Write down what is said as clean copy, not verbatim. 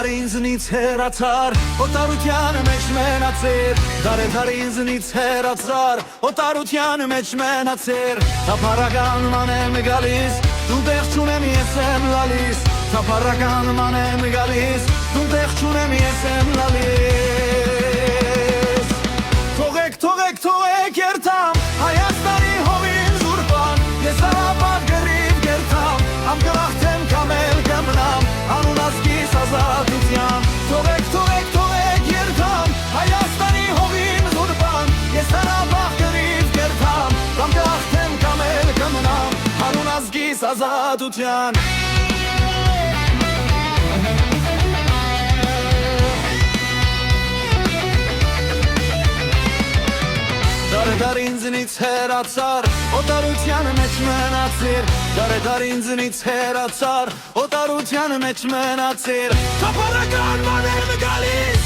Դարեդար ինձնից հեռացար, օտարության մեջ մենացիր Դարեդար ինձնից հեռացար, օտարության մեջ մենացիր Թափառական ման եմ գալիս, դու տեղ չունեմ ես եմ լալիս Թափառական ման եմ գալիս, դու տեղ չունեմ ես եմ լալիս Թողեք, թողեք, թողեք երթամ, Հայաստանի հողին զուրբան Ես արաբար գրիվ գերթամ, անգրախտեմ կամել կմնամ Անուն ազգիս ազատության Թողեք, թողեք, թողեք երթամ, Հայաստանի հողին զուրբան Ես արաբար գրիվ գերթամ, անգրախտեմ կամել կմնամ Անուն ազգիս ազատության Դարեդար ինձնից հեռացար, օտարության մեջ մնացիր Դարեդար ինձնից հեռացար, օտարության մեջ մնացիր Թափառական ման եմ գալիս